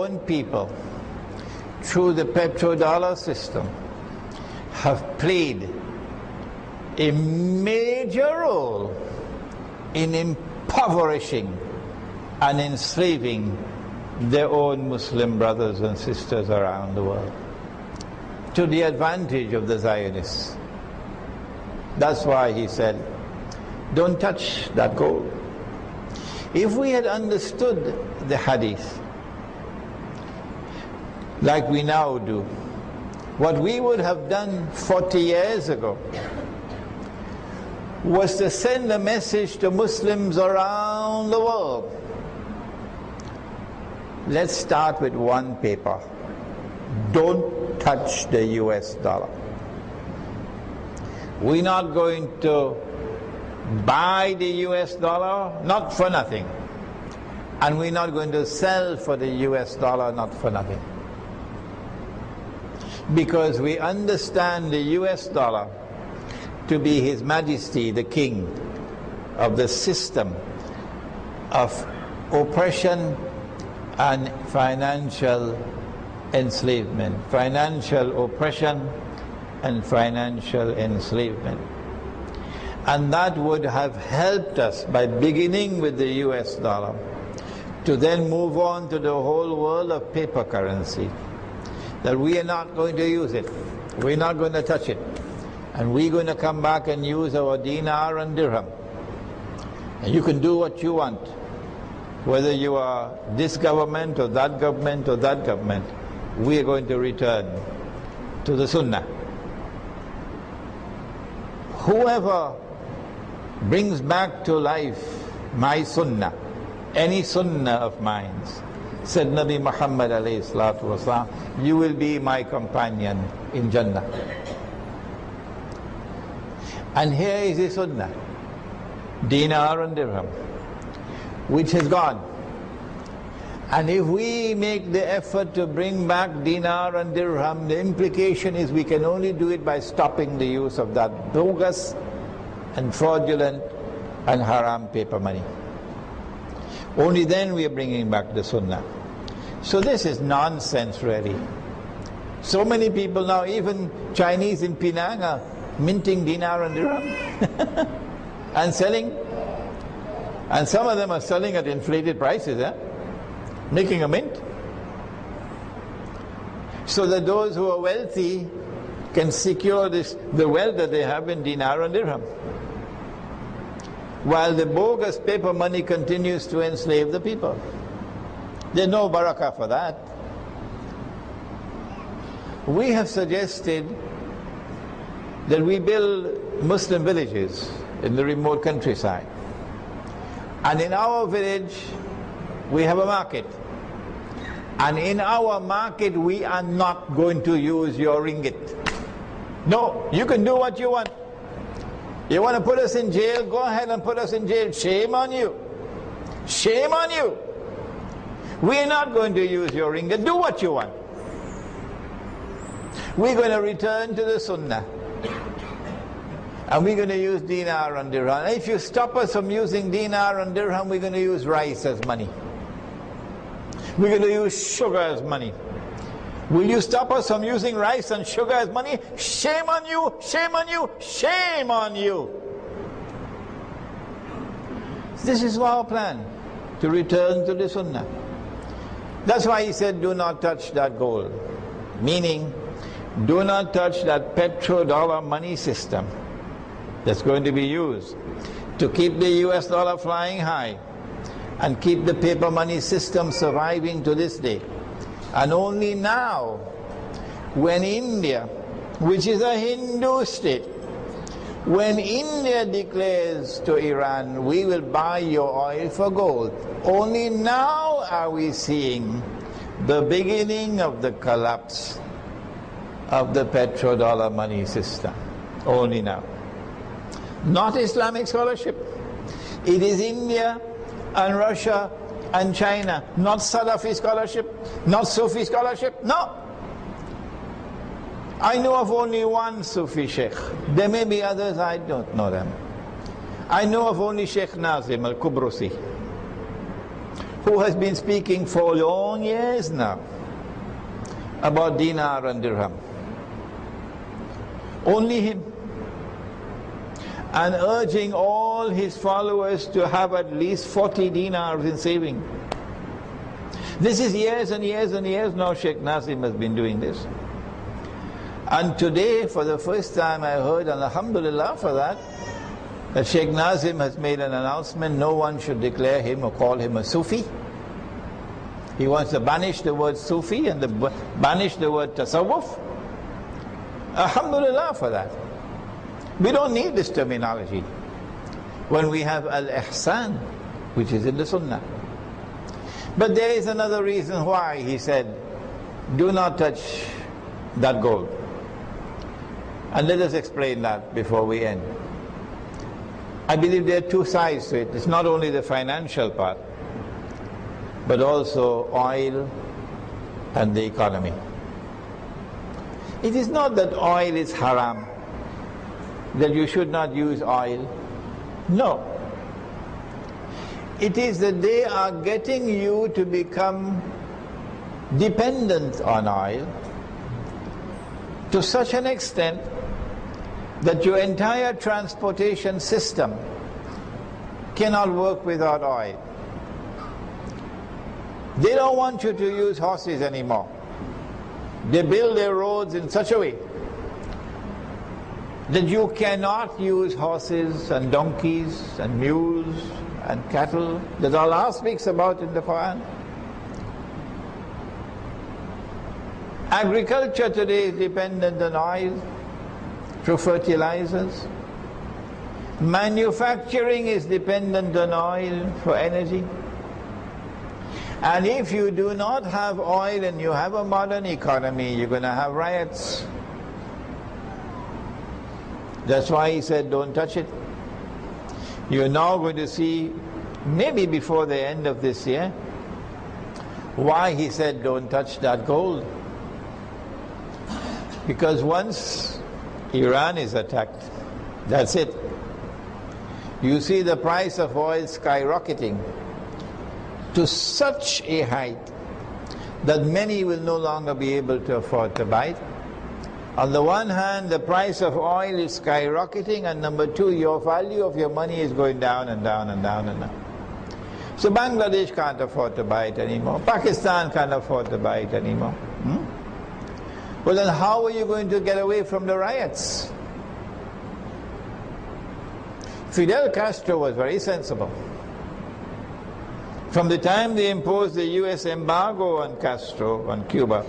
own people, through the petrodollar system, have played a major role in impoverishing and enslaving their own Muslim brothers and sisters around the world, to the advantage of the Zionists. That's why he said, don't touch that gold. If we had understood the hadith like we now do, what we would have done 40 years ago was to send a message to Muslims around the world. Let's start with one paper. Don't touch the US dollar. We're not going to buy the US dollar, not for nothing. And we're not going to sell for the US dollar, not for nothing. Because we understand the US dollar to be His Majesty, the King of the system of oppression and financial enslavement. Financial oppression and financial enslavement. And that would have helped us by beginning with the US dollar to then move on to the whole world of paper currency. That we are not going to use it. We're not going to touch it. And we're going to come back and use our dinar and dirham. And you can do what you want. Whether you are this government or that government or that government, we are going to return to the Sunnah. Whoever brings back to life my Sunnah, any Sunnah of mine, said Nabi Muhammad alayhi salatu wasalam, you will be my companion in Jannah. And here is the Sunnah, dinar and dirham, which has gone. And if we make the effort to bring back dinar and dirham, the implication is we can only do it by stopping the use of that bogus and fraudulent and haram paper money. Only then we are bringing back the Sunnah. So this is nonsense really. So many people now, even Chinese in Penang, are minting dinar and dirham and selling. And some of them are selling at inflated prices, making a mint. So that those who are wealthy can secure the wealth that they have in dinar and dirham, while the bogus paper money continues to enslave the people. There's no barakah for that. We have suggested that we build Muslim villages in the remote countryside. And in our village, we have a market. And in our market, we are not going to use your ringgit. No, you can do what you want. You want to put us in jail? Go ahead and put us in jail. Shame on you. Shame on you. We're not going to use your ringgit. Do what you want. We're going to return to the Sunnah. And we're going to use dinar and dirham. And if you stop us from using dinar and dirham, we're going to use rice as money. We're going to use sugar as money. Will you stop us from using rice and sugar as money? Shame on you, shame on you, shame on you. This is our plan, to return to the Sunnah. That's why he said, do not touch that gold. Meaning, do not touch that petrodollar money system that's going to be used to keep the US dollar flying high and keep the paper money system surviving to this day. And only now, when India, which is a Hindu state, when India declares to Iran, we will buy your oil for gold, only now are we seeing the beginning of the collapse of the petrodollar money system. Only now. Not Islamic scholarship. It is India and Russia and China, not Salafi scholarship, not Sufi scholarship, no. I know of only one Sufi Sheikh. There may be others, I don't know them. I know of only Sheikh Nazim al-Kubrusi, who has been speaking for long years now about dinar and dirham. Only him. And urging all his followers to have at least 40 dinars in saving. This is years and years and years now Sheikh Nazim has been doing this. And today, for the first time, I heard, and alhamdulillah for that Sheikh Nazim has made an announcement, no one should declare him or call him a Sufi. He wants to banish the word Sufi and banish the word Tasawwuf. Alhamdulillah for that. We don't need this terminology when we have Al-Ihsan, which is in the Sunnah. But there is another reason why he said, do not touch that gold. And let us explain that before we end. I believe there are two sides to it. It's not only the financial part, but also oil and the economy. It is not that oil is haram, that you should not use oil. No. It is that they are getting you to become dependent on oil to such an extent that your entire transportation system cannot work without oil. They don't want you to use horses anymore. They build their roads in such a way that you cannot use horses and donkeys and mules and cattle that Allah speaks about in the Quran. Agriculture today is dependent on oil through fertilizers. Manufacturing is dependent on oil for energy. And if you do not have oil and you have a modern economy, you're going to have riots. That's why he said, don't touch it. You're now going to see, maybe before the end of this year, why he said, don't touch that gold. Because once Iran is attacked, that's it. You see the price of oil skyrocketing to such a height that many will no longer be able to afford to buy it. On the one hand, the price of oil is skyrocketing, and number two, your value of your money is going down and down and down and down. So Bangladesh can't afford to buy it anymore. Pakistan can't afford to buy it anymore. Well, then how are you going to get away from the riots? Fidel Castro was very sensible. From the time they imposed the US embargo on Castro, on Cuba,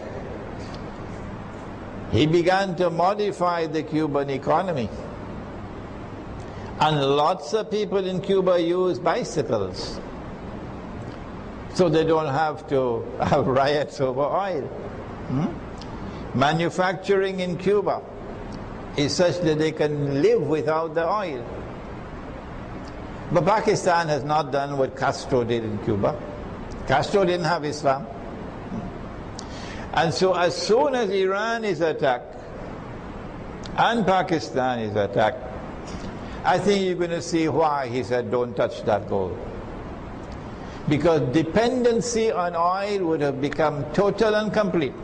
he began to modify the Cuban economy. And lots of people in Cuba use bicycles, so they don't have to have riots over oil. Manufacturing in Cuba is such that they can live without the oil. But Pakistan has not done what Castro did in Cuba. Castro didn't have Islam. And so as soon as Iran is attacked and Pakistan is attacked, I think you're going to see why he said don't touch that gold. Because dependency on oil would have become total and complete.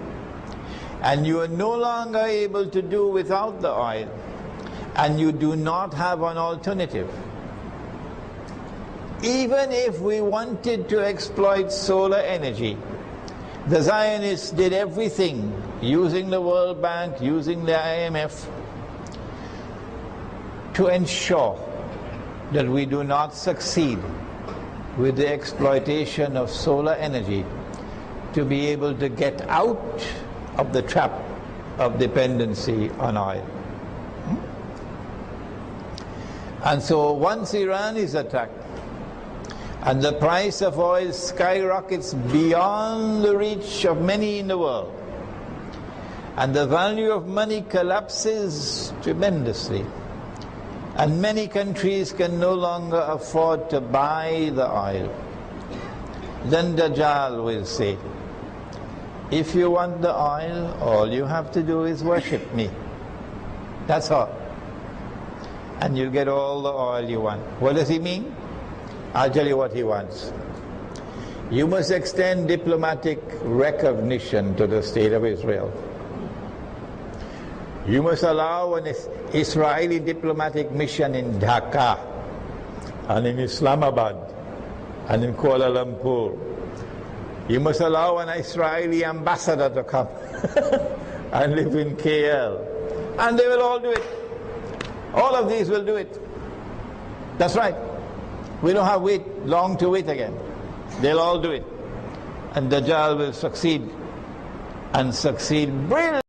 And you are no longer able to do without the oil. And you do not have an alternative. Even if we wanted to exploit solar energy, the Zionists did everything, using the World Bank, using the IMF, to ensure that we do not succeed with the exploitation of solar energy to be able to get out of the trap of dependency on oil. And so once Iran is attacked, and the price of oil skyrockets beyond the reach of many in the world, and the value of money collapses tremendously, and many countries can no longer afford to buy the oil, then Dajjal will say, if you want the oil, all you have to do is worship me. That's all. And you'll get all the oil you want. What does he mean? I'll tell you what he wants. You must extend diplomatic recognition to the state of Israel. You must allow an Israeli diplomatic mission in Dhaka and in Islamabad and in Kuala Lumpur. You must allow an Israeli ambassador to come and live in KL. And they will all do it. All of these will do it. That's right. We don't have long to wait again. They'll all do it. And Dajjal will succeed. And succeed brilliantly.